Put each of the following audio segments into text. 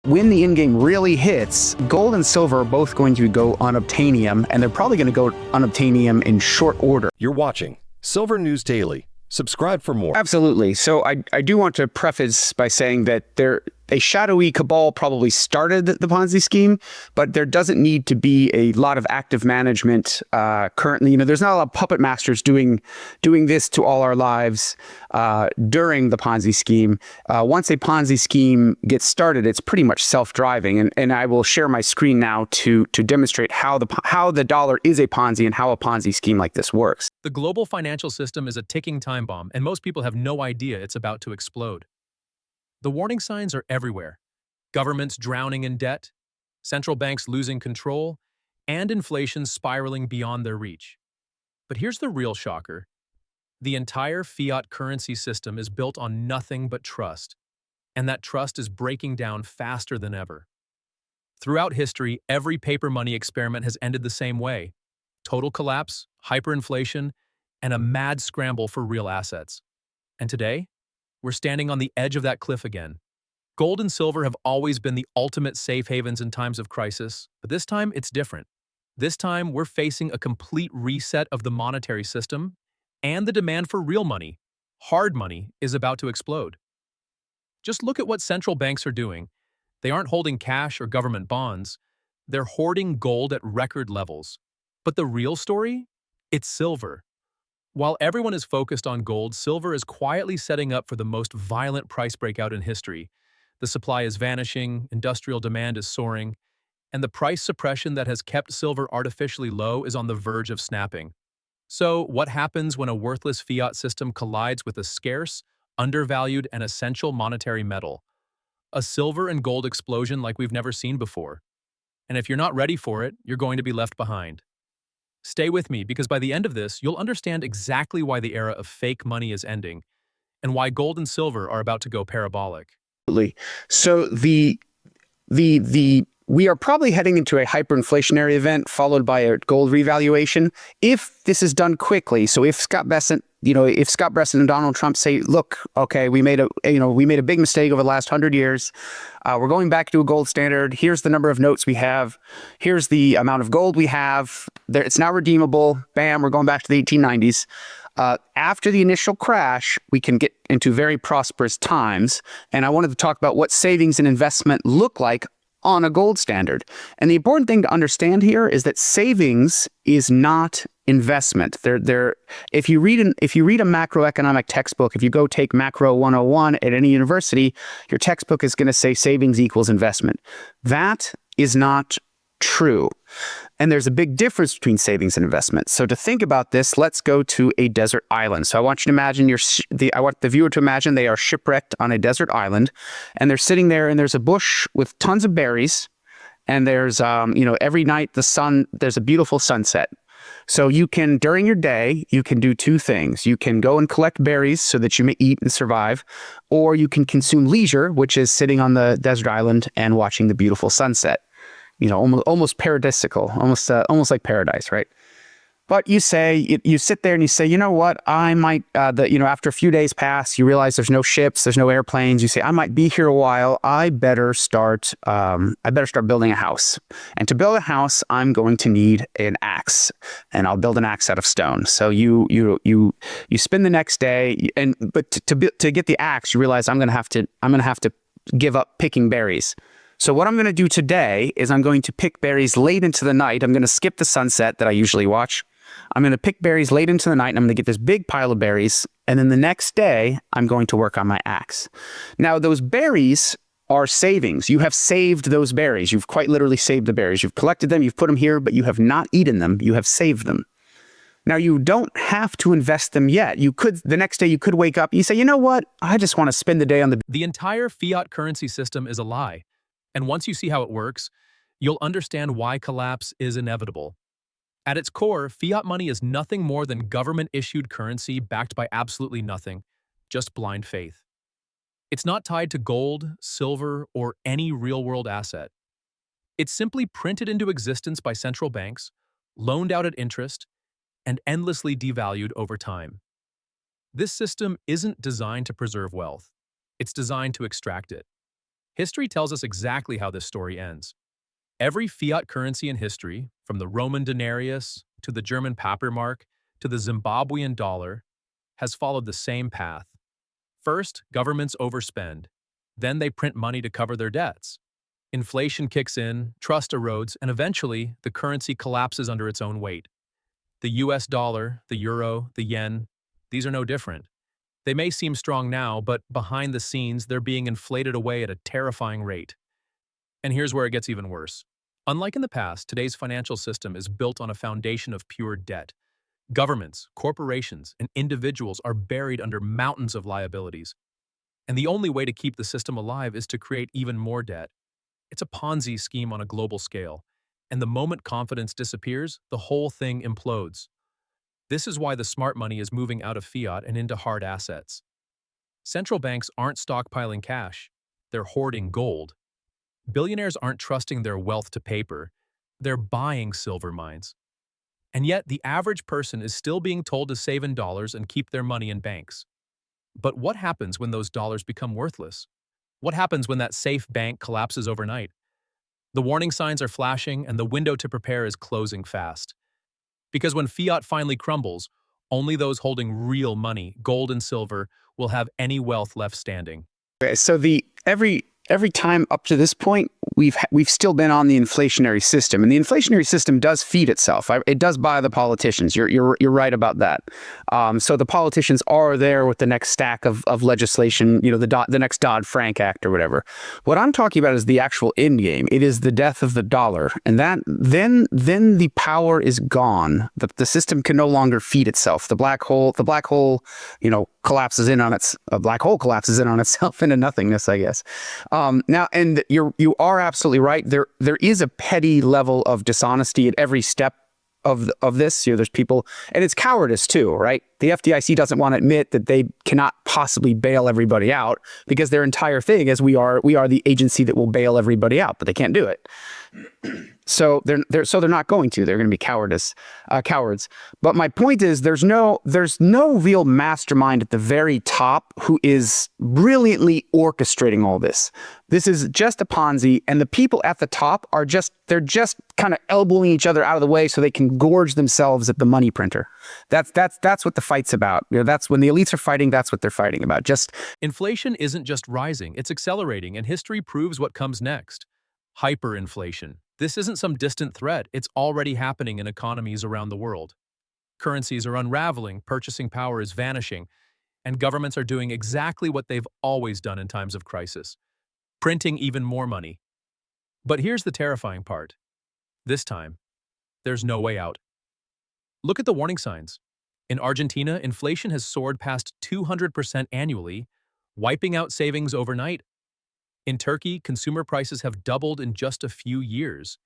When the in-game really hits, gold and silver are both going to go unobtainium, and they're probably going to go unobtainium in short order. You're watching Silver News Daily. Subscribe for more. Absolutely. So I do want to preface by saying that a shadowy cabal probably started the Ponzi scheme, but there doesn't need to be a lot of active management currently. There's not a lot of puppet masters doing this to all our lives during the Ponzi scheme. Once a Ponzi scheme gets started, it's pretty much self-driving. And I will share my screen now to demonstrate how the dollar is a Ponzi and how a Ponzi scheme like this works. The global financial system is a ticking time bomb, and most people have no idea it's about to explode. The warning signs are everywhere. Governments drowning in debt, central banks losing control, and inflation spiraling beyond their reach. But here's the real shocker. The entire fiat currency system is built on nothing but trust, and that trust is breaking down faster than ever. Throughout history, every paper money experiment has ended the same way: total collapse, hyperinflation, and a mad scramble for real assets. And today, we're standing on the edge of that cliff again. Gold and silver have always been the ultimate safe havens in times of crisis, but this time it's different. This time, we're facing a complete reset of the monetary system, and the demand for real money, hard money, is about to explode. Just look at what central banks are doing. They aren't holding cash or government bonds. They're hoarding gold at record levels. But the real story? It's silver. While everyone is focused on gold, silver is quietly setting up for the most violent price breakout in history. The supply is vanishing, industrial demand is soaring, and the price suppression that has kept silver artificially low is on the verge of snapping. So, what happens when a worthless fiat system collides with a scarce, undervalued, and essential monetary metal? A silver and gold explosion like we've never seen before. And if you're not ready for it, you're going to be left behind. Stay with me, because by the end of this, you'll understand exactly why the era of fake money is ending and why gold and silver are about to go parabolic. So we are probably heading into a hyperinflationary event followed by a gold revaluation if this is done quickly. So if Scott Bessent and Donald Trump say, look, okay, we made a big mistake over the last 100 years. We're going back to a gold standard. Here's the number of notes we have. Here's the amount of gold we have. It's now redeemable. Bam, we're going back to the 1890s. After the initial crash, we can get into very prosperous times. And I wanted to talk about what savings and investment look like on a gold standard. And the important thing to understand here is that savings is not investment. If you read a macroeconomic textbook, if you go take Macro 101 at any university, your textbook is going to say savings equals investment. That is not true. And there's a big difference between savings and investment. So to think about this, let's go to a desert island. So I want you to imagine I want the viewer to imagine they are shipwrecked on a desert island, and they're sitting there, and there's a bush with tons of berries, and there's every night there's a beautiful sunset. So you can, during your day, you can do two things. You can go and collect berries so that you may eat and survive, or you can consume leisure, which is sitting on the desert island and watching the beautiful sunset. Almost paradisical, almost like paradise, right? But you sit there and you say, you know what, I might, after a few days pass, you realize there's no ships, there's no airplanes. You say, I might be here a while. I better start building a house. And to build a house, I'm going to need an axe, and I'll build an axe out of stone. So you spend the next day, but to get the axe, you realize I'm going to have to give up picking berries. So what I'm going to do today is I'm going to pick berries late into the night. I'm going to skip the sunset that I usually watch. I'm going to pick berries late into the night, and I'm going to get this big pile of berries. And then the next day, I'm going to work on my axe. Now, those berries are savings. You have saved those berries. You've quite literally saved the berries. You've collected them, you've put them here, but you have not eaten them. You have saved them. Now, you don't have to invest them yet. The next day you could wake up, you say, you know what? I just want to spend the day on The entire fiat currency system is a lie. And once you see how it works, you'll understand why collapse is inevitable. At its core, fiat money is nothing more than government-issued currency backed by absolutely nothing, just blind faith. It's not tied to gold, silver, or any real-world asset. It's simply printed into existence by central banks, loaned out at interest, and endlessly devalued over time. This system isn't designed to preserve wealth. It's designed to extract it. History tells us exactly how this story ends. Every fiat currency in history, from the Roman denarius to the German Papiermark to the Zimbabwean dollar, has followed the same path. First, governments overspend. Then they print money to cover their debts. Inflation kicks in, trust erodes, and eventually, the currency collapses under its own weight. The US dollar, the euro, the yen, these are no different. They may seem strong now, but behind the scenes, they're being inflated away at a terrifying rate. And here's where it gets even worse. Unlike in the past, today's financial system is built on a foundation of pure debt. Governments, corporations, and individuals are buried under mountains of liabilities. And the only way to keep the system alive is to create even more debt. It's a Ponzi scheme on a global scale. And the moment confidence disappears, the whole thing implodes. This is why the smart money is moving out of fiat and into hard assets. Central banks aren't stockpiling cash. They're hoarding gold. Billionaires aren't trusting their wealth to paper. They're buying silver mines. And yet, the average person is still being told to save in dollars and keep their money in banks. But what happens when those dollars become worthless? What happens when that safe bank collapses overnight? The warning signs are flashing and the window to prepare is closing fast. Because when fiat finally crumbles, only those holding real money, gold and silver, will have any wealth left standing. Okay, so every time up to this point, we've still been on the inflationary system, and the inflationary system does feed itself. It does buy the politicians. You're right about that. So the politicians are there with the next stack of legislation, the next Dodd-Frank Act or whatever. What I'm talking about is the actual end game. It is the death of the dollar, and then the power is gone. The system can no longer feed itself. The black hole, collapses in on a black hole collapses in on itself into nothingness, I guess. Now, and you are absolutely right. There is a petty level of dishonesty at every step of this. There's people, and it's cowardice too, right? The FDIC doesn't want to admit that they cannot possibly bail everybody out because their entire thing is we are the agency that will bail everybody out, but they can't do it. So they're not going to. They're going to be cowards. But my point is, there's no real mastermind at the very top who is brilliantly orchestrating all this. This is just a Ponzi, and the people at the top they're just kind of elbowing each other out of the way so they can gorge themselves at the money printer. That's what the fight's about. That's when the elites are fighting. That's what they're fighting about. Inflation isn't just rising, it's accelerating, and history proves what comes next. Hyperinflation. This isn't some distant threat, it's already happening in economies around the world. Currencies are unraveling, purchasing power is vanishing, and governments are doing exactly what they've always done in times of crisis, printing even more money. But here's the terrifying part. This time, there's no way out. Look at the warning signs. In Argentina, inflation has soared past 200% annually, wiping out savings overnight. In Turkey, consumer prices have doubled in just a few years.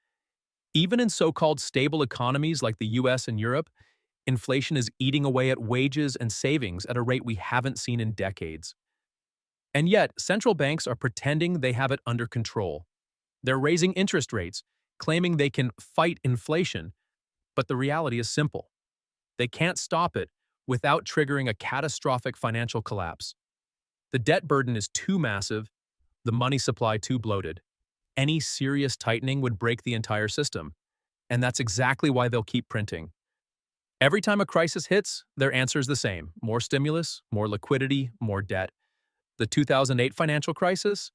Even in so-called stable economies like the US and Europe, inflation is eating away at wages and savings at a rate we haven't seen in decades. And yet, central banks are pretending they have it under control. They're raising interest rates, claiming they can fight inflation, but the reality is simple. They can't stop it without triggering a catastrophic financial collapse. The debt burden is too massive, the money supply too bloated. Any serious tightening would break the entire system, and that's exactly why they'll keep printing. Every time a crisis hits, their answer is the same: more stimulus, more liquidity, more debt. The 2008 financial crisis?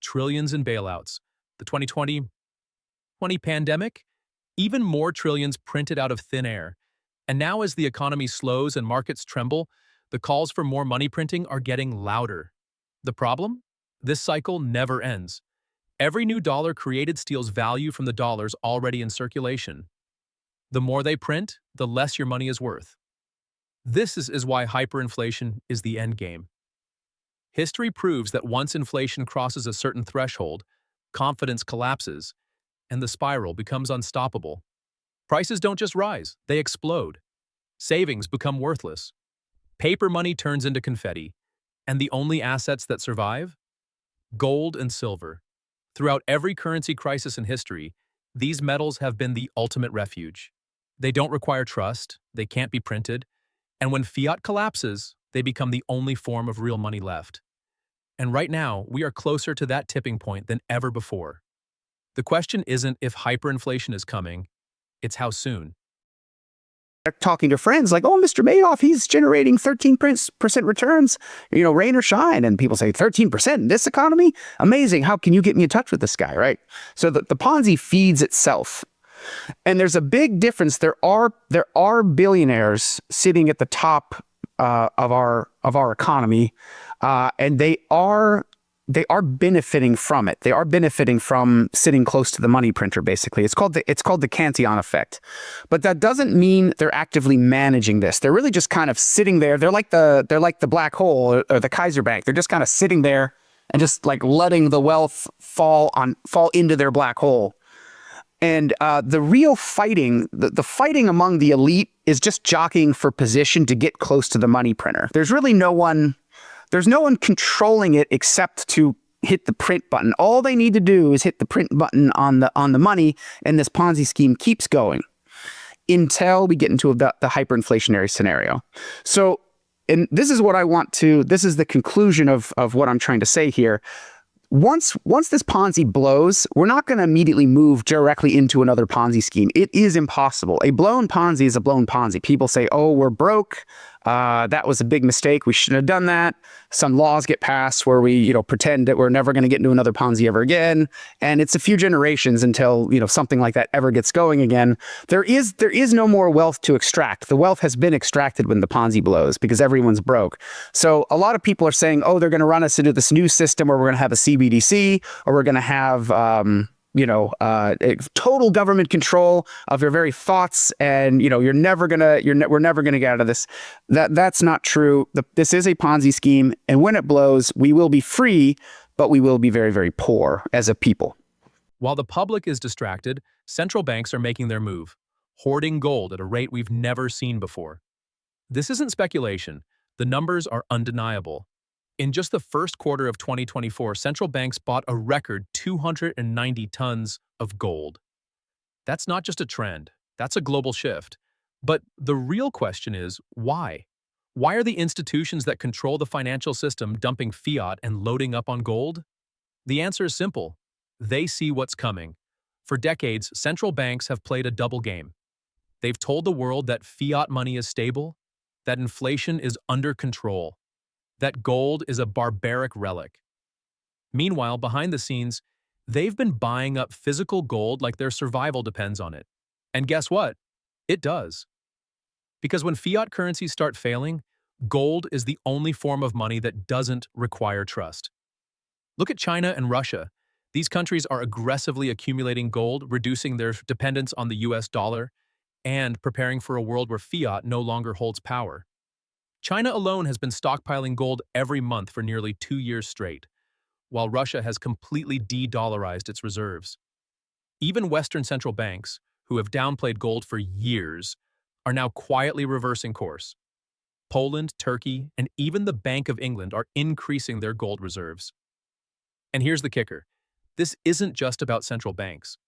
Trillions in bailouts. The 2020 pandemic? Even more trillions printed out of thin air. And now as the economy slows and markets tremble, the calls for more money printing are getting louder. The problem? This cycle never ends. Every new dollar created steals value from the dollars already in circulation. The more they print, the less your money is worth. This is why hyperinflation is the end game. History proves that once inflation crosses a certain threshold, confidence collapses, and the spiral becomes unstoppable. Prices don't just rise, they explode. Savings become worthless. Paper money turns into confetti, and the only assets that survive? Gold and silver. Throughout every currency crisis in history, these metals have been the ultimate refuge. They don't require trust, they can't be printed, and when fiat collapses, they become the only form of real money left. And right now, we are closer to that tipping point than ever before. The question isn't if hyperinflation is coming, it's how soon. Talking to friends like, oh, Mr. Madoff, he's generating 13% returns, rain or shine. And people say 13% in this economy? Amazing. How can you get me in touch with this guy, right? So the Ponzi feeds itself. And there's a big difference. There are billionaires sitting at the top of our economy, and they are benefiting from it. They are benefiting from sitting close to the money printer, basically. It's called the Cantillon effect. But that doesn't mean they're actively managing this. They're really just kind of sitting there. They're like the black hole or the Kaiser Bank. They're just kind of sitting there and just like letting the wealth fall into their black hole. And the real fighting, the fighting among the elite is just jockeying for position to get close to the money printer. There's no one controlling it except to hit the print button. All they need to do is hit the print button on the money, and this Ponzi scheme keeps going until we get into the hyperinflationary scenario. So, and this is the conclusion of what I'm trying to say here. Once this Ponzi blows, we're not going to immediately move directly into another Ponzi scheme. It is impossible. A blown Ponzi is a blown Ponzi. People say, oh, we're broke. That was a big mistake. We shouldn't have done that. Some laws get passed where we, pretend that we're never going to get into another Ponzi ever again. And it's a few generations until, something like that ever gets going again. There is no more wealth to extract. The wealth has been extracted when the Ponzi blows because everyone's broke. So a lot of people are saying, oh, they're going to run us into this new system where we're going to have a CBDC, or we're going to have, total government control of your very thoughts, and we're never gonna get out of this. That's not true. This is a Ponzi scheme, and when it blows, we will be free, but we will be very, very poor as a people. While the public is distracted, central banks are making their move, hoarding gold at a rate we've never seen before. This isn't speculation. The numbers are undeniable. In just the first quarter of 2024, central banks bought a record 290 tons of gold. That's not just a trend, that's a global shift. But the real question is, why? Why are the institutions that control the financial system dumping fiat and loading up on gold? The answer is simple. They see what's coming. For decades, central banks have played a double game. They've told the world that fiat money is stable, that inflation is under control, that gold is a barbaric relic. Meanwhile, behind the scenes, they've been buying up physical gold like their survival depends on it. And guess what? It does. Because when fiat currencies start failing, gold is the only form of money that doesn't require trust. Look at China and Russia. These countries are aggressively accumulating gold, reducing their dependence on the US dollar, and preparing for a world where fiat no longer holds power. China alone has been stockpiling gold every month for nearly 2 years straight, while Russia has completely de-dollarized its reserves. Even Western central banks, who have downplayed gold for years, are now quietly reversing course. Poland, Turkey, and even the Bank of England are increasing their gold reserves. And here's the kicker. This isn't just about central banks.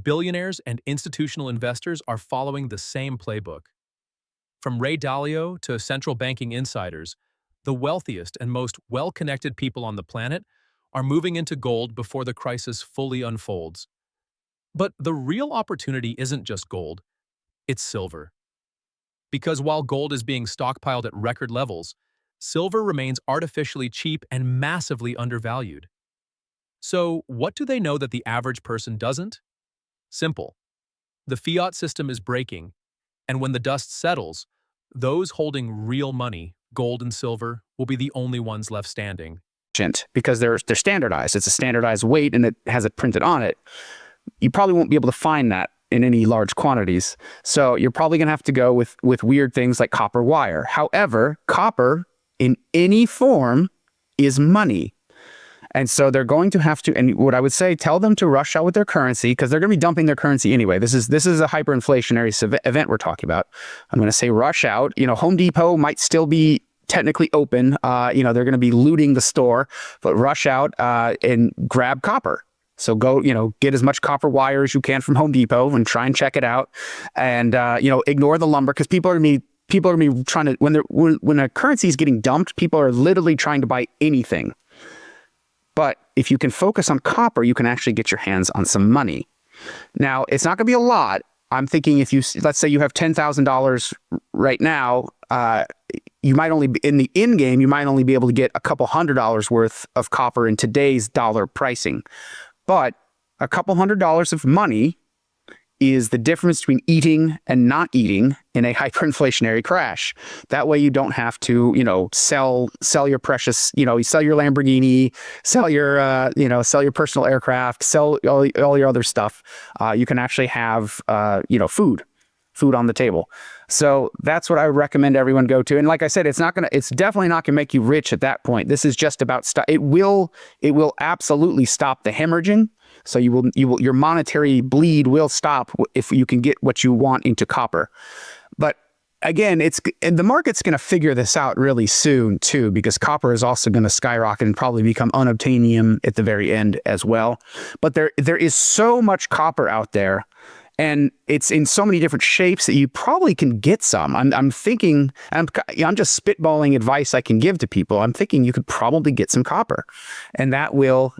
Billionaires and institutional investors are following the same playbook. From Ray Dalio to central banking insiders, the wealthiest and most well-connected people on the planet are moving into gold before the crisis fully unfolds. But the real opportunity isn't just gold, it's silver. Because while gold is being stockpiled at record levels, silver remains artificially cheap and massively undervalued. So, what do they know that the average person doesn't? Simple. The fiat system is breaking, and when the dust settles, those holding real money, gold and silver, will be the only ones left standing. Because they're standardized. It's a standardized weight, and it has it printed on it. You probably won't be able to find that in any large quantities. So you're probably going to have to go with weird things like copper wire. However, copper in any form is money. And so they're going to have to, and what I would say, tell them to rush out with their currency, because they're going to be dumping their currency anyway. This is a hyperinflationary event we're talking about. I'm going to say rush out. Home Depot might still be technically open. They're going to be looting the store, but rush out and grab copper. So go, get as much copper wire as you can from Home Depot and try and check it out. And, ignore the lumber, because people are going to be trying to, when a currency is getting dumped, people are literally trying to buy anything. But if you can focus on copper, you can actually get your hands on some money. Now, it's not going to be a lot. I'm thinking if you, let's say you have $10,000 right now, you might only be in the in-game, you might only be able to get a couple $100 worth of copper in today's dollar pricing. But a couple $100 of money is the difference between eating and not eating in a hyperinflationary crash. That way you don't have to, sell your precious, you sell your Lamborghini, sell your, sell your personal aircraft, sell all your other stuff. You can actually have, food on the table. So that's what I would recommend everyone go to. And like I said, it's definitely not gonna make you rich at that point. This is just about it will absolutely stop the hemorrhaging. So your monetary bleed will stop if you can get what you want into copper. But again, the market's going to figure this out really soon too, because copper is also going to skyrocket and probably become unobtainium at the very end as well. But there is so much copper out there, and it's in so many different shapes that you probably can get some. I'm thinking, I'm just spitballing advice I can give to people. I'm thinking you could probably get some copper, and that will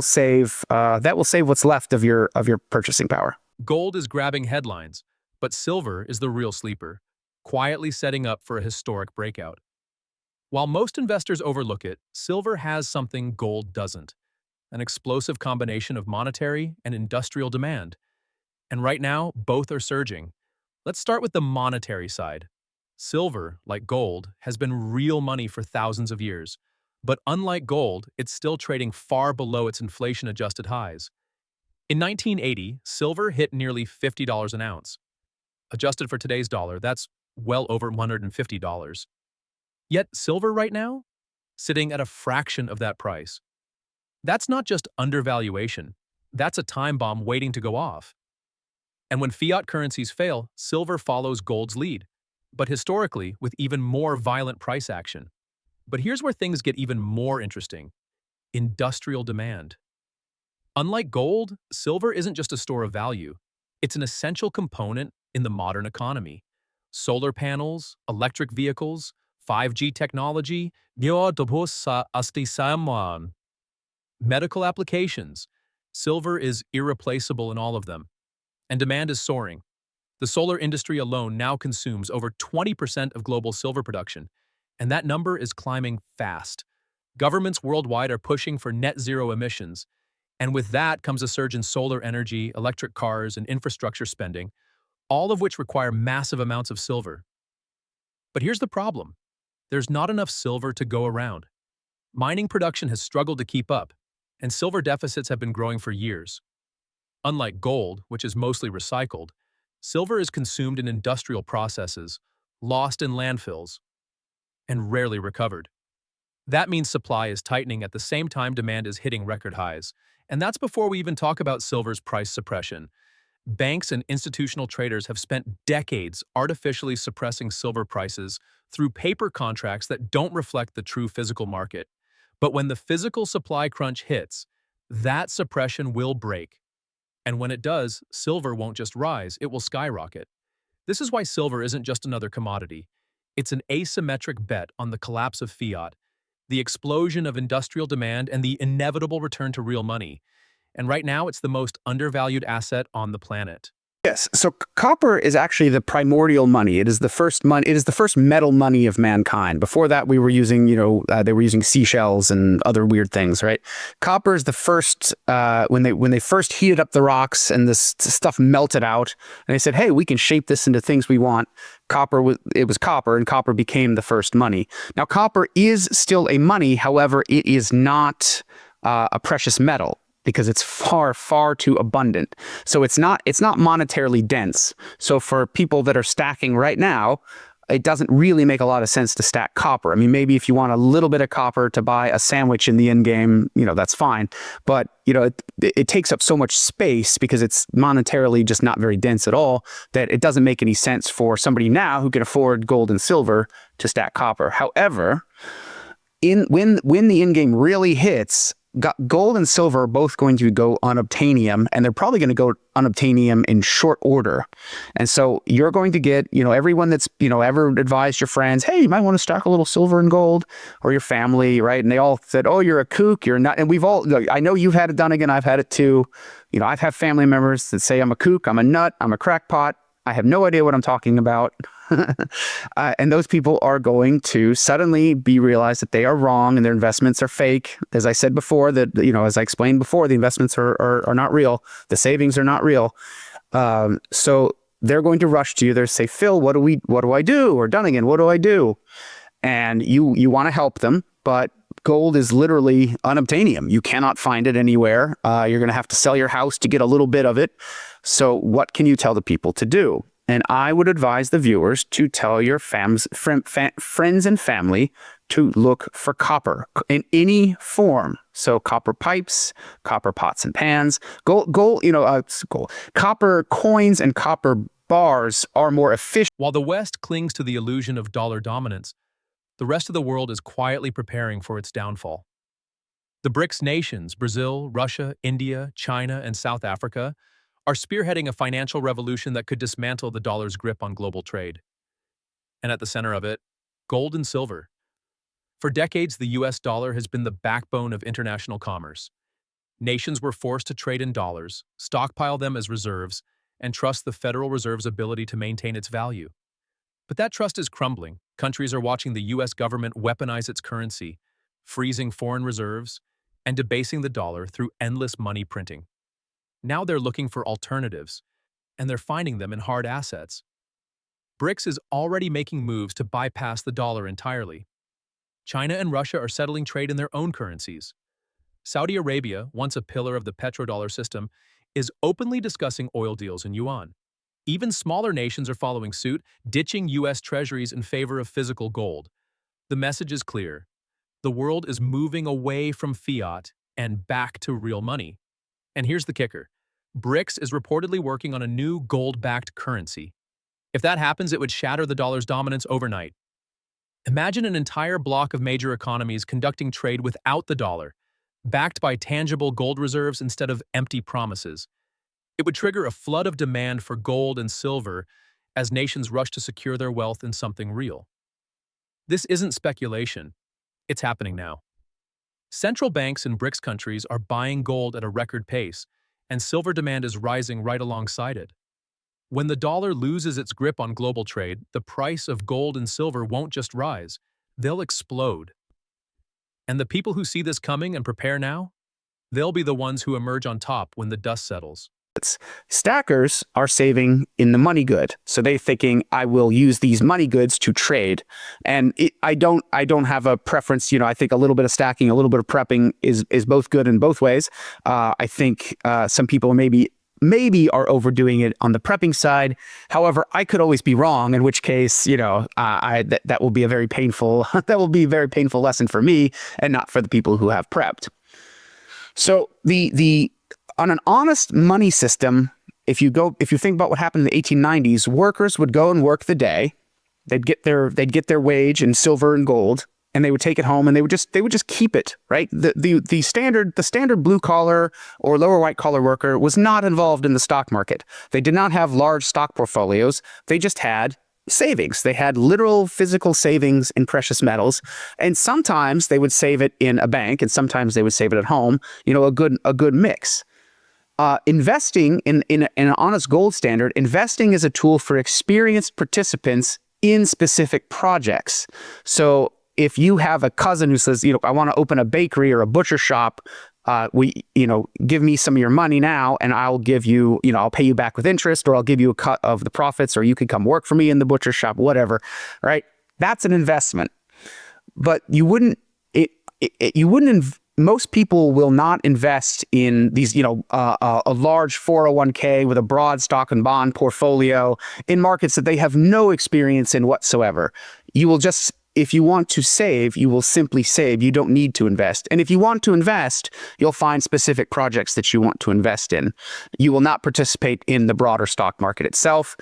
save what's left of your purchasing power. Gold is grabbing headlines, but silver is the real sleeper, quietly setting up for a historic breakout. While most investors overlook it, silver has something gold doesn't: an explosive combination of monetary and industrial demand. And right now, both are surging. Let's start with the monetary side. Silver, like gold, has been real money for thousands of years. But unlike gold, it's still trading far below its inflation-adjusted highs. In 1980, silver hit nearly $50 an ounce. Adjusted for today's dollar, that's well over $150. Yet silver right now, sitting at a fraction of that price. That's not just undervaluation. That's a time bomb waiting to go off. And when fiat currencies fail, silver follows gold's lead, but historically with even more violent price action. But here's where things get even more interesting: industrial demand. Unlike gold, silver isn't just a store of value. It's an essential component in the modern economy. Solar panels, electric vehicles, 5G technology, medical applications. Silver is irreplaceable in all of them. And demand is soaring. The solar industry alone now consumes over 20% of global silver production, and that number is climbing fast. Governments worldwide are pushing for net zero emissions, and with that comes a surge in solar energy, electric cars, and infrastructure spending, all of which require massive amounts of silver. But here's the problem: there's not enough silver to go around. Mining production has struggled to keep up, and silver deficits have been growing for years. Unlike gold, which is mostly recycled, silver is consumed in industrial processes, lost in landfills, and rarely recovered. That means supply is tightening at the same time demand is hitting record highs. And that's before we even talk about silver's price suppression. Banks and institutional traders have spent decades artificially suppressing silver prices through paper contracts that don't reflect the true physical market. But when the physical supply crunch hits, that suppression will break. And when it does, silver won't just rise, it will skyrocket. This is why silver isn't just another commodity. It's an asymmetric bet on the collapse of fiat, the explosion of industrial demand, and the inevitable return to real money. And right now, it's the most undervalued asset on the planet. Yes. So copper is actually the primordial money. It is the first money. It is the first metal money of mankind. Before that, we were using, they were using seashells and other weird things, right? Copper is the first, when they first heated up the rocks and this stuff melted out, and they said, hey, we can shape this into things we want. It was copper, and copper became the first money. Now, copper is still a money. However, it is not a precious metal, because it's far, far too abundant. So it's not monetarily dense. So for people that are stacking right now, it doesn't really make a lot of sense to stack copper. I mean, maybe if you want a little bit of copper to buy a sandwich in the end game, that's fine. But, it takes up so much space because it's monetarily just not very dense at all, that it doesn't make any sense for somebody now who can afford gold and silver to stack copper. However, when the in game really hits, gold and silver are both going to go unobtainium, and they're probably going to go unobtainium in short order. And so you're going to get, everyone that's, ever advised your friends, hey, you might want to stock a little silver and gold, or your family, right? And they all said, oh, you're a kook, you're not. And we've all, I know you've had it done again. I've had it too. I've had family members that say I'm a kook, I'm a nut, I'm a crackpot. I have no idea what I'm talking about. And those people are going to suddenly realize that they are wrong and their investments are fake. As I said before, as I explained before, the investments are not real. The savings are not real. So they're going to rush to you. They'll say, Phil, what do I do? Or Dunnigan, what do I do? And you want to help them, but gold is literally unobtainium. You cannot find it anywhere. You're going to have to sell your house to get a little bit of it. So what can you tell the people to do? And I would advise the viewers to tell your friends and family to look for copper in any form. So copper pipes, copper pots and pans, gold, copper coins and copper bars are more efficient. While the West clings to the illusion of dollar dominance, the rest of the world is quietly preparing for its downfall. The BRICS nations, Brazil, Russia, India, China, and South Africa, are spearheading a financial revolution that could dismantle the dollar's grip on global trade. And at the center of it, gold and silver. For decades, the US dollar has been the backbone of international commerce. Nations were forced to trade in dollars, stockpile them as reserves, and trust the Federal Reserve's ability to maintain its value. But that trust is crumbling. Countries are watching the US government weaponize its currency, freezing foreign reserves, and debasing the dollar through endless money printing. Now they're looking for alternatives, and they're finding them in hard assets. BRICS is already making moves to bypass the dollar entirely. China and Russia are settling trade in their own currencies. Saudi Arabia, once a pillar of the petrodollar system, is openly discussing oil deals in yuan. Even smaller nations are following suit, ditching US treasuries in favor of physical gold. The message is clear. The world is moving away from fiat and back to real money. And here's the kicker. BRICS is reportedly working on a new gold-backed currency. If that happens, it would shatter the dollar's dominance overnight. Imagine an entire block of major economies conducting trade without the dollar, backed by tangible gold reserves instead of empty promises. It would trigger a flood of demand for gold and silver as nations rush to secure their wealth in something real. This isn't speculation. It's happening now. Central banks in BRICS countries are buying gold at a record pace, and silver demand is rising right alongside it. When the dollar loses its grip on global trade, the price of gold and silver won't just rise, they'll explode. And the people who see this coming and prepare now, they'll be the ones who emerge on top when the dust settles. Stackers are saving in the money good. So they're thinking, I will use these money goods to trade. And I don't have a preference. I think a little bit of stacking, a little bit of prepping is both good in both ways. I think some people maybe are overdoing it on the prepping side. However, I could always be wrong, in which case, that will be a very painful lesson for me and not for the people who have prepped. So on an honest money system, if you think about what happened in the 1890s, workers would go and work the day. They'd get their wage in silver and gold, and they would take it home, and they would just keep it, right? The standard blue collar or lower white collar worker was not involved in the stock market. They did not have large stock portfolios. They just had savings. They had literal physical savings in precious metals, and sometimes they would save it in a bank, and sometimes they would save it at home. A good mix. Investing in an honest gold standard, investing is a tool for experienced participants in specific projects. So if you have a cousin who says, I want to open a bakery or a butcher shop, give me some of your money now, and I'll give you, I'll pay you back with interest, or I'll give you a cut of the profits, or you can come work for me in the butcher shop, whatever, right? That's an investment. But most people will not invest in these, a large 401k with a broad stock and bond portfolio in markets that they have no experience in whatsoever. You will just, if you want to save, you will simply save. You don't need to invest. And if you want to invest, you'll find specific projects that you want to invest in. You will not participate in the broader stock market itself.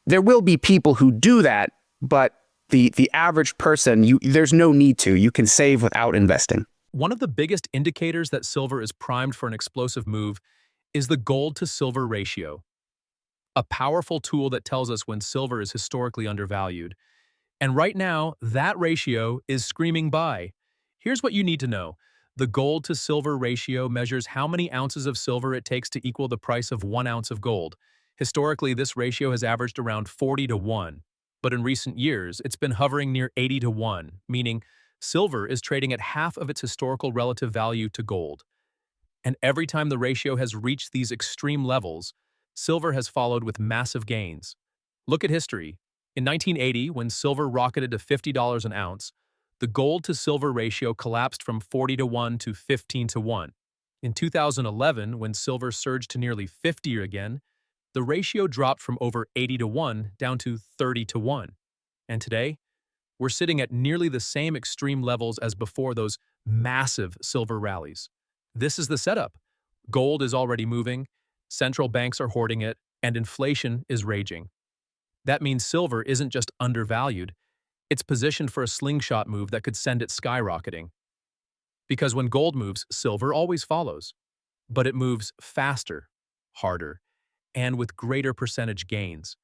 There will be people who do that, but the average person, there's no need to. You can save without investing. One of the biggest indicators that silver is primed for an explosive move is the gold to silver ratio, a powerful tool that tells us when silver is historically undervalued. And right now, that ratio is screaming buy. Here's what you need to know. The gold to silver ratio measures how many ounces of silver it takes to equal the price of 1 ounce of gold. Historically, this ratio has averaged around 40 to 1, but in recent years, it's been hovering near 80 to 1, meaning silver is trading at half of its historical relative value to gold. And every time the ratio has reached these extreme levels, silver has followed with massive gains. Look at history. In 1980, when silver rocketed to $50 an ounce, the gold to silver ratio collapsed from 40 to 1 to 15 to 1. In 2011, when silver surged to nearly 50 again, the ratio dropped from over 80 to 1 down to 30 to 1. And today, we're sitting at nearly the same extreme levels as before those massive silver rallies. This is the setup. Gold is already moving, central banks are hoarding it, and inflation is raging. That means silver isn't just undervalued, it's positioned for a slingshot move that could send it skyrocketing. Because when gold moves, silver always follows. But it moves faster, harder, and with greater percentage gains.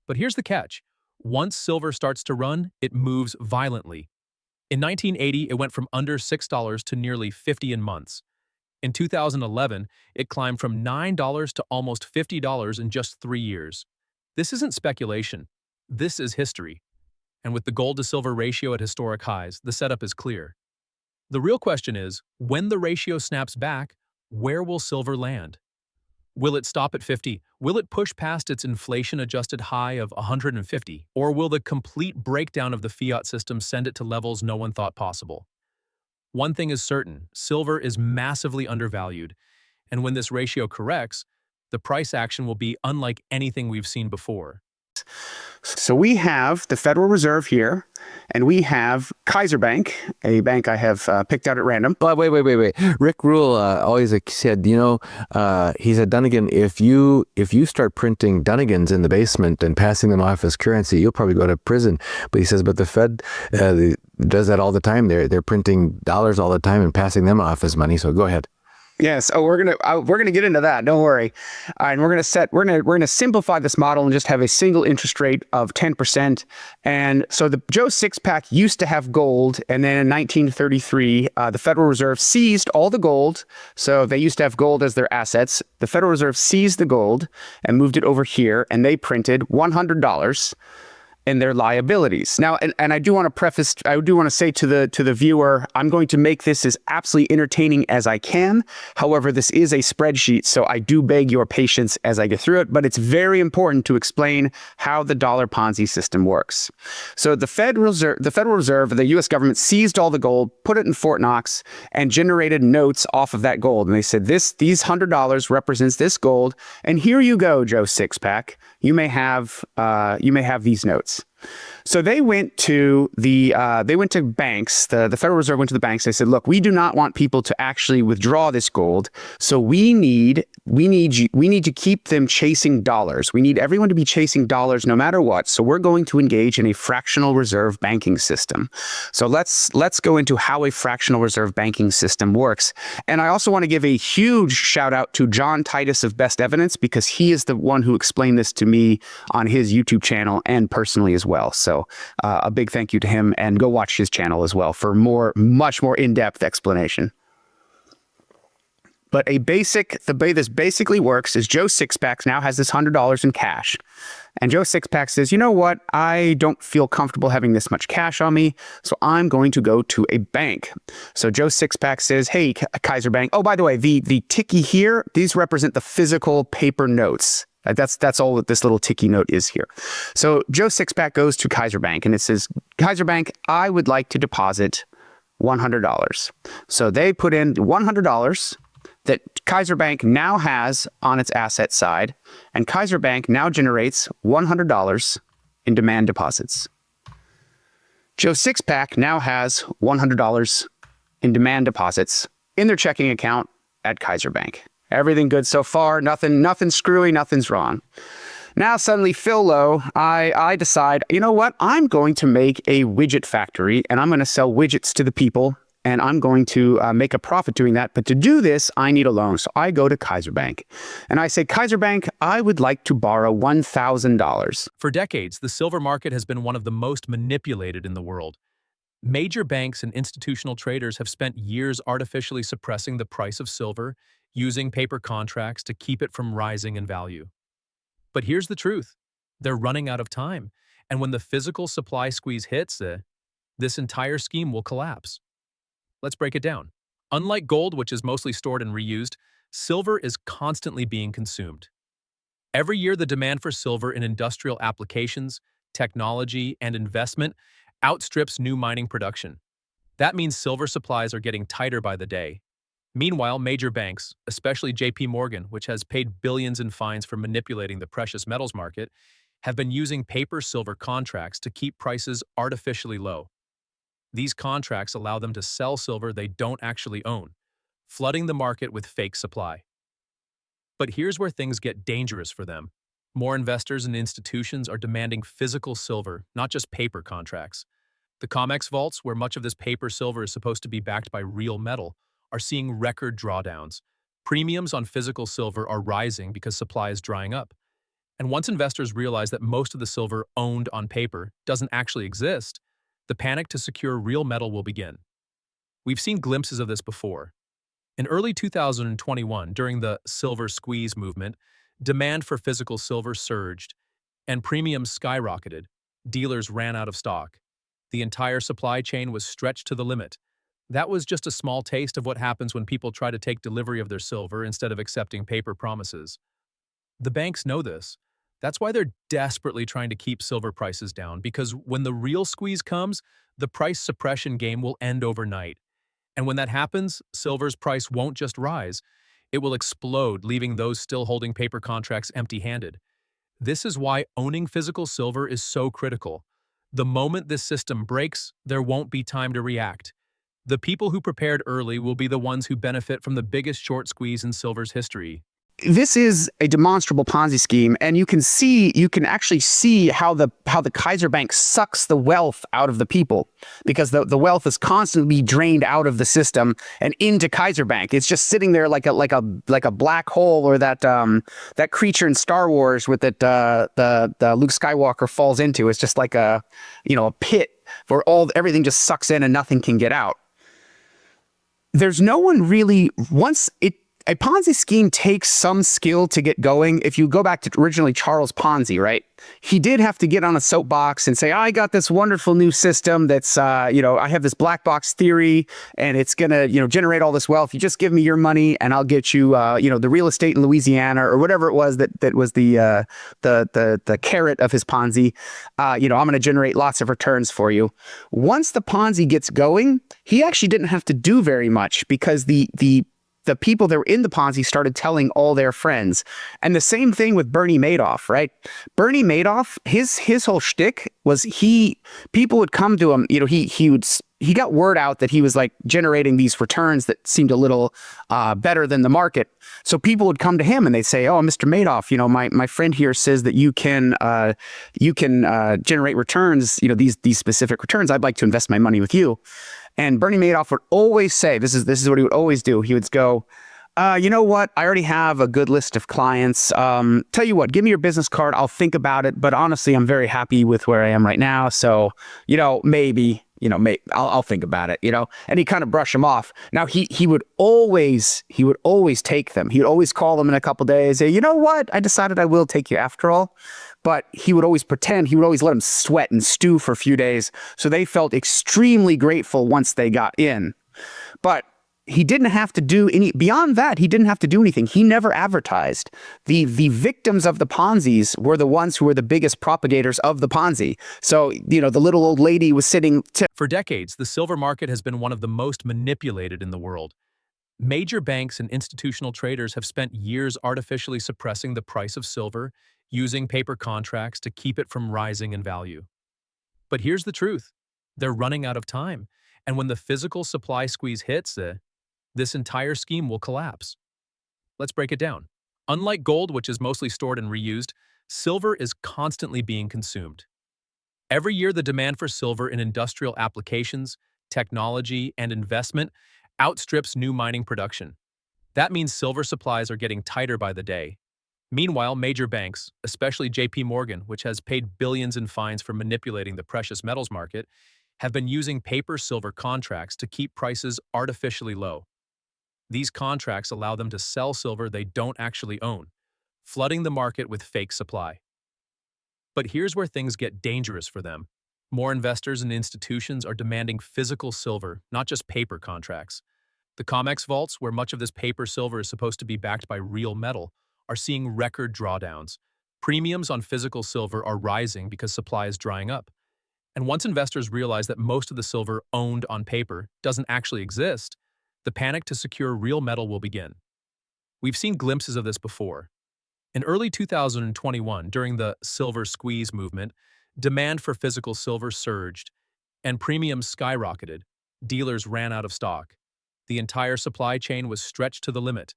But here's the catch. Once silver starts to run, it moves violently. In 1980, it went from under $6 to nearly 50 in months. In 2011, it climbed from $9 to almost $50 in just 3 years. This isn't speculation. This is history. And with the gold to silver ratio at historic highs, the setup is clear. The real question is, when the ratio snaps back, where will silver land? Will it stop at 50? Will it push past its inflation-adjusted high of 150? Or will the complete breakdown of the fiat system send it to levels no one thought possible? One thing is certain, silver is massively undervalued, and when this ratio corrects, the price action will be unlike anything we've seen before. So we have the Federal Reserve here, and we have Kaiser Bank, a bank I have picked out at random. But wait. Rick Rule always said, he said, Dunnigan, if you start printing Dunnigans in the basement and passing them off as currency, you'll probably go to prison. But he says, but the Fed does that all the time. They're printing dollars all the time and passing them off as money. So go ahead. Yes. Oh, we're gonna get into that. Don't worry. And we're gonna simplify this model and just have a single interest rate of 10%. And so the Joe six-pack used to have gold, and then in 1933, the Federal Reserve seized all the gold. So they used to have gold as their assets. The Federal Reserve seized the gold and moved it over here, and they printed $100 in their liabilities. Now, and I do want to say to the viewer, I'm going to make this as absolutely entertaining as I can. However, this is a spreadsheet, so I do beg your patience as I get through it, but it's very important to explain how the dollar Ponzi system works. So the Federal Reserve, the US government seized all the gold, put it in Fort Knox, and generated notes off of that gold. And they said, these $100 represents this gold, and here you go, Joe Sixpack. You may have these notes. So they went to banks. The Federal Reserve went to the banks. They said, look, we do not want people to actually withdraw this gold. So we need to keep them chasing dollars. We need everyone to be chasing dollars no matter what. So we're going to engage in a fractional reserve banking system. So let's go into how a fractional reserve banking system works. And I also want to give a huge shout out to John Titus of Best Evidence, because he is the one who explained this to me on his YouTube channel and personally as well. So a big thank you to him, and go watch his channel as well for much more in-depth explanation. But the way this basically works is Joe Sixpack now has this $100 in cash. And Joe Sixpack says, you know what? I don't feel comfortable having this much cash on me, so I'm going to go to a bank. So Joe Sixpack says, hey, Kaiser Bank. Oh, by the way, the ticky here, these represent the physical paper notes. That's all that this little ticky note is here. So Joe Sixpack goes to Kaiser Bank, and it says, Kaiser Bank, I would like to deposit $100. So they put in $100 that Kaiser Bank now has on its asset side, and Kaiser Bank now generates $100 in demand deposits. Joe Sixpack now has $100 in demand deposits in their checking account at Kaiser Bank. Everything good so far, nothing screwy, nothing's wrong. Now suddenly, Phil Lowe, I decide, you know what? I'm going to make a widget factory, and I'm going to sell widgets to the people and I'm going to make a profit doing that. But to do this, I need a loan. So I go to Kaiser Bank and I say, Kaiser Bank, I would like to borrow $1,000. For decades, the silver market has been one of the most manipulated in the world. Major banks and institutional traders have spent years artificially suppressing the price of silver, using paper contracts to keep it from rising in value. But here's the truth. They're running out of time, and when the physical supply squeeze hits, this entire scheme will collapse. Let's break it down. Unlike gold, which is mostly stored and reused, silver is constantly being consumed. Every year, the demand for silver in industrial applications, technology, and investment outstrips new mining production. That means silver supplies are getting tighter by the day. Meanwhile, major banks, especially JP Morgan, which has paid billions in fines for manipulating the precious metals market, have been using paper silver contracts to keep prices artificially low. These contracts allow them to sell silver they don't actually own, flooding the market with fake supply. But here's where things get dangerous for them. More investors and institutions are demanding physical silver, not just paper contracts. The COMEX vaults, where much of this paper silver is supposed to be backed by real metal, are seeing record drawdowns. Premiums on physical silver are rising because supply is drying up. And once investors realize that most of the silver owned on paper doesn't actually exist, the panic to secure real metal will begin. We've seen glimpses of this before. In early 2021, during the silver squeeze movement, demand for physical silver surged, and premiums skyrocketed. Dealers ran out of stock. The entire supply chain was stretched to the limit. That was just a small taste of what happens when people try to take delivery of their silver instead of accepting paper promises. The banks know this. That's why they're desperately trying to keep silver prices down, because when the real squeeze comes, the price suppression game will end overnight. And when that happens, silver's price won't just rise, it will explode, leaving those still holding paper contracts empty-handed. This is why owning physical silver is so critical. The moment this system breaks, there won't be time to react. The people who prepared early will be the ones who benefit from the biggest short squeeze in silver's history. This is a demonstrable Ponzi scheme, and you can actually see how the Kaiser Bank sucks the wealth out of the people, because the wealth is constantly being drained out of the system and into Kaiser Bank. It's just sitting there like a black hole, or that creature in Star Wars with it the Luke Skywalker falls into. It's just like a pit where everything just sucks in and nothing can get out. There's no one really a Ponzi scheme takes some skill to get going. If you go back to originally Charles Ponzi, right? He did have to get on a soapbox and say, I got this wonderful new system that's, I have this black box theory, and it's going to, generate all this wealth. You just give me your money and I'll get you, the real estate in Louisiana, or whatever it was that was the carrot of his Ponzi. I'm going to generate lots of returns for you. Once the Ponzi gets going, he actually didn't have to do very much, because the people that were in the Ponzi started telling all their friends. And the same thing with Bernie Madoff, right? Bernie Madoff, his whole shtick was people would come to him, he got word out that he was like generating these returns that seemed a little better than the market. So people would come to him and they'd say, oh, Mr. Madoff, my friend here says that you can generate returns, these specific returns. I'd like to invest my money with you. And Bernie Madoff would always say, this is what he would always do. He would go, you know what? I already have a good list of clients. Tell you what, give me your business card. I'll think about it. But honestly, I'm very happy with where I am right now. So, maybe, I'll think about it, and he kind of brush them off. Now he would always take them. He would always call them in a couple days, say, you know what? I decided I will take you after all. But he would always pretend, he would always let them sweat and stew for a few days. So they felt extremely grateful once they got in. But he didn't have to do beyond that, he didn't have to do anything. He never advertised. The victims of the Ponzi's were the ones who were the biggest propagators of the Ponzi. So, the little old lady was sitting. For decades, the silver market has been one of the most manipulated in the world. Major banks and institutional traders have spent years artificially suppressing the price of silver, using paper contracts to keep it from rising in value. But here's the truth. They're running out of time. And when the physical supply squeeze hits, this entire scheme will collapse. Let's break it down. Unlike gold, which is mostly stored and reused, silver is constantly being consumed. Every year, the demand for silver in industrial applications, technology, and investment outstrips new mining production. That means silver supplies are getting tighter by the day. Meanwhile, major banks, especially JP Morgan, which has paid billions in fines for manipulating the precious metals market, have been using paper silver contracts to keep prices artificially low. These contracts allow them to sell silver they don't actually own, flooding the market with fake supply. But here's where things get dangerous for them. More investors and institutions are demanding physical silver, not just paper contracts. The COMEX vaults, where much of this paper silver is supposed to be backed by real metal, are seeing record drawdowns. Premiums on physical silver are rising because supply is drying up. And once investors realize that most of the silver owned on paper doesn't actually exist, the panic to secure real metal will begin. We've seen glimpses of this before. In early 2021, during the silver squeeze movement, demand for physical silver surged, and premiums skyrocketed. Dealers ran out of stock. The entire supply chain was stretched to the limit.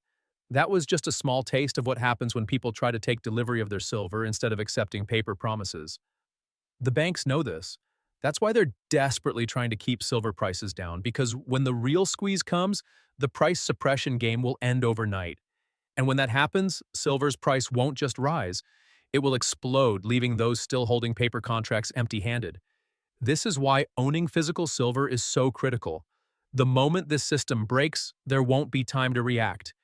That was just a small taste of what happens when people try to take delivery of their silver instead of accepting paper promises. The banks know this. That's why they're desperately trying to keep silver prices down, because when the real squeeze comes, the price suppression game will end overnight. And when that happens, silver's price won't just rise. It will explode, leaving those still holding paper contracts empty-handed. This is why owning physical silver is so critical. The moment this system breaks, there won't be time to react.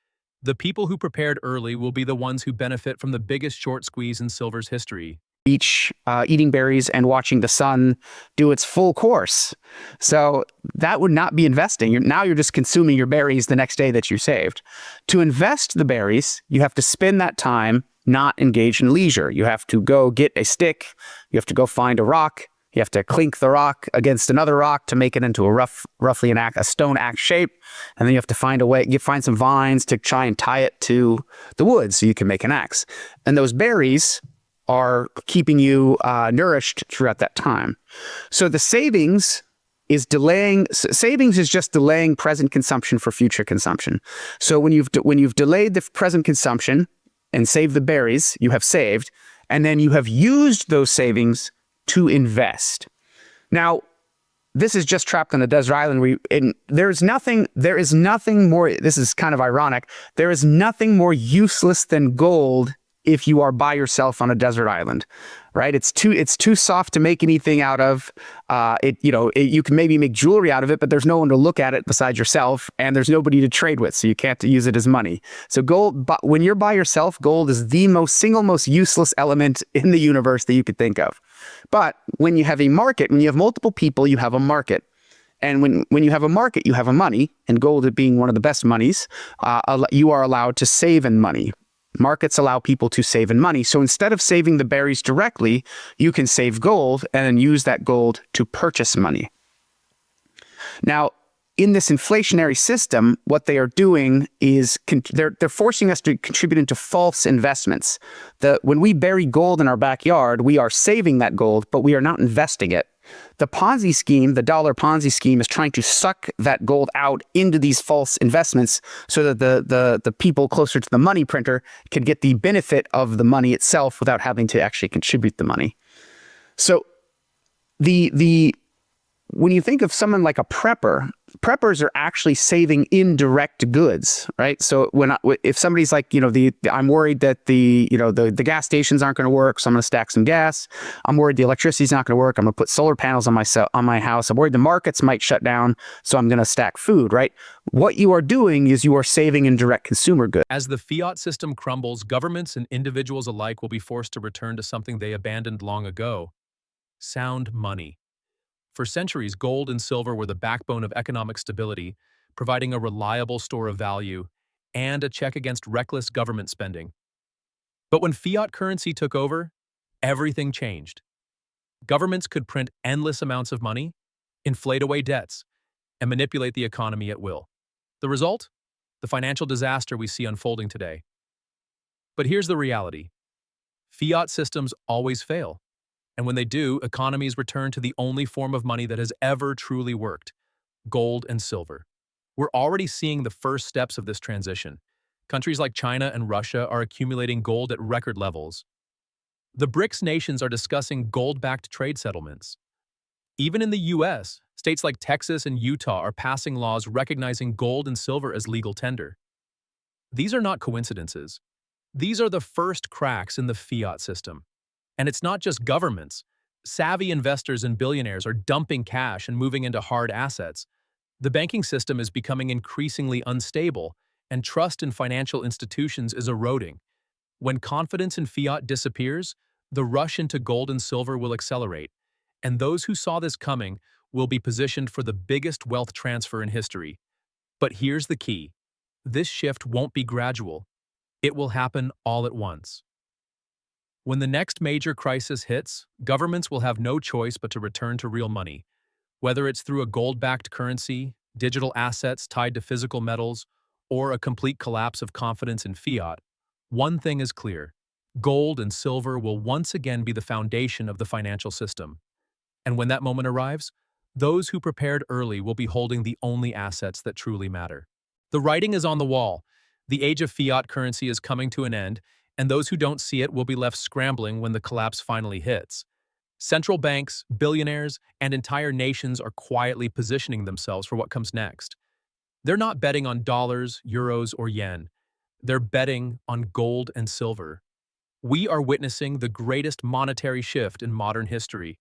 The people who prepared early will be the ones who benefit from the biggest short squeeze in silver's history. Beach, eating berries and watching the sun do its full course. So that would not be investing. Now you're just consuming your berries the next day that you saved. To invest the berries, you have to spend that time not engage in leisure. You have to go get a stick. You have to go find a rock. You have to clink the rock against another rock to make it into a roughly a stone axe shape. And then you have to find a way, you find some vines to try and tie it to the wood so you can make an axe. And those berries are keeping you nourished throughout that time. So the savings is just delaying present consumption for future consumption. So when you've delayed the present consumption and saved the berries, you have saved, and then you have used those savings to invest. Now, this is just trapped on a desert island. There is nothing more, this is kind of ironic, there is nothing more useless than gold if you are by yourself on a desert island, right? It's too soft to make anything out of. You can maybe make jewelry out of it, but there's no one to look at it besides yourself, and there's nobody to trade with, so you can't use it as money. So gold, when you're by yourself, gold is the single most useless element in the universe that you could think of. But when you have a market, when you have multiple people, you have a market. And when you have a market, you have a money, and gold being one of the best monies, you are allowed to save in money. Markets allow people to save in money. So instead of saving the berries directly, you can save gold and then use that gold to purchase money. Now, in this inflationary system, what they are doing is they're forcing us to contribute into false investments. When we bury gold in our backyard, we are saving that gold, but we are not investing it. The Ponzi scheme, the dollar Ponzi scheme, is trying to suck that gold out into these false investments so that the people closer to the money printer can get the benefit of the money itself without having to actually contribute the money. So when you think of someone like a prepper, preppers are actually saving indirect goods, right? So if somebody's like, I'm worried that the gas stations aren't going to work, so I'm going to stack some gas. I'm worried the electricity's not going to work. I'm going to put solar panels on my house. I'm worried the markets might shut down, so I'm going to stack food, right? What you are doing is you are saving indirect consumer goods. As the fiat system crumbles, governments and individuals alike will be forced to return to something they abandoned long ago: sound money. For centuries, gold and silver were the backbone of economic stability, providing a reliable store of value and a check against reckless government spending. But when fiat currency took over, everything changed. Governments could print endless amounts of money, inflate away debts, and manipulate the economy at will. The result? The financial disaster we see unfolding today. But here's the reality. Fiat systems always fail. And when they do, economies return to the only form of money that has ever truly worked: gold and silver. We're already seeing the first steps of this transition. Countries like China and Russia are accumulating gold at record levels. The BRICS nations are discussing gold-backed trade settlements. Even in the US, states like Texas and Utah are passing laws recognizing gold and silver as legal tender. These are not coincidences. These are the first cracks in the fiat system. And it's not just governments. Savvy investors and billionaires are dumping cash and moving into hard assets. The banking system is becoming increasingly unstable, and trust in financial institutions is eroding. When confidence in fiat disappears, the rush into gold and silver will accelerate, and those who saw this coming will be positioned for the biggest wealth transfer in history. But here's the key. This shift won't be gradual. It will happen all at once. When the next major crisis hits, governments will have no choice but to return to real money. Whether it's through a gold-backed currency, digital assets tied to physical metals, or a complete collapse of confidence in fiat, one thing is clear. Gold and silver will once again be the foundation of the financial system. And when that moment arrives, those who prepared early will be holding the only assets that truly matter. The writing is on the wall. The age of fiat currency is coming to an end, and those who don't see it will be left scrambling when the collapse finally hits. Central banks, billionaires, and entire nations are quietly positioning themselves for what comes next. They're not betting on dollars, euros, or yen. They're betting on gold and silver. We are witnessing the greatest monetary shift in modern history.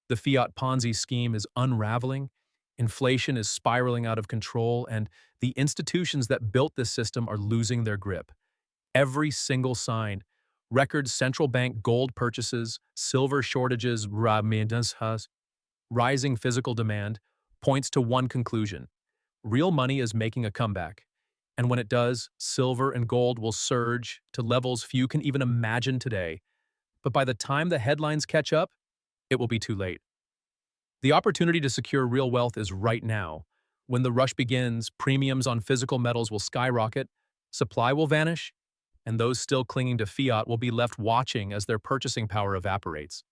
The fiat Ponzi scheme is unraveling, inflation is spiraling out of control, and the institutions that built this system are losing their grip. Every single sign, record central bank gold purchases, silver shortages, rising physical demand, points to one conclusion. Real money is making a comeback. And when it does, silver and gold will surge to levels few can even imagine today. But by the time the headlines catch up, it will be too late. The opportunity to secure real wealth is right now. When the rush begins, premiums on physical metals will skyrocket, supply will vanish, and those still clinging to fiat will be left watching as their purchasing power evaporates.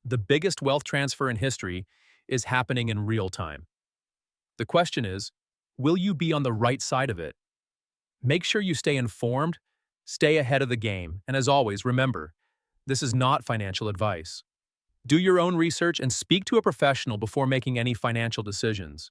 The biggest wealth transfer in history is happening in real time. The question is, will you be on the right side of it? Make sure you stay informed, stay ahead of the game, and as always, remember, this is not financial advice. Do your own research and speak to a professional before making any financial decisions.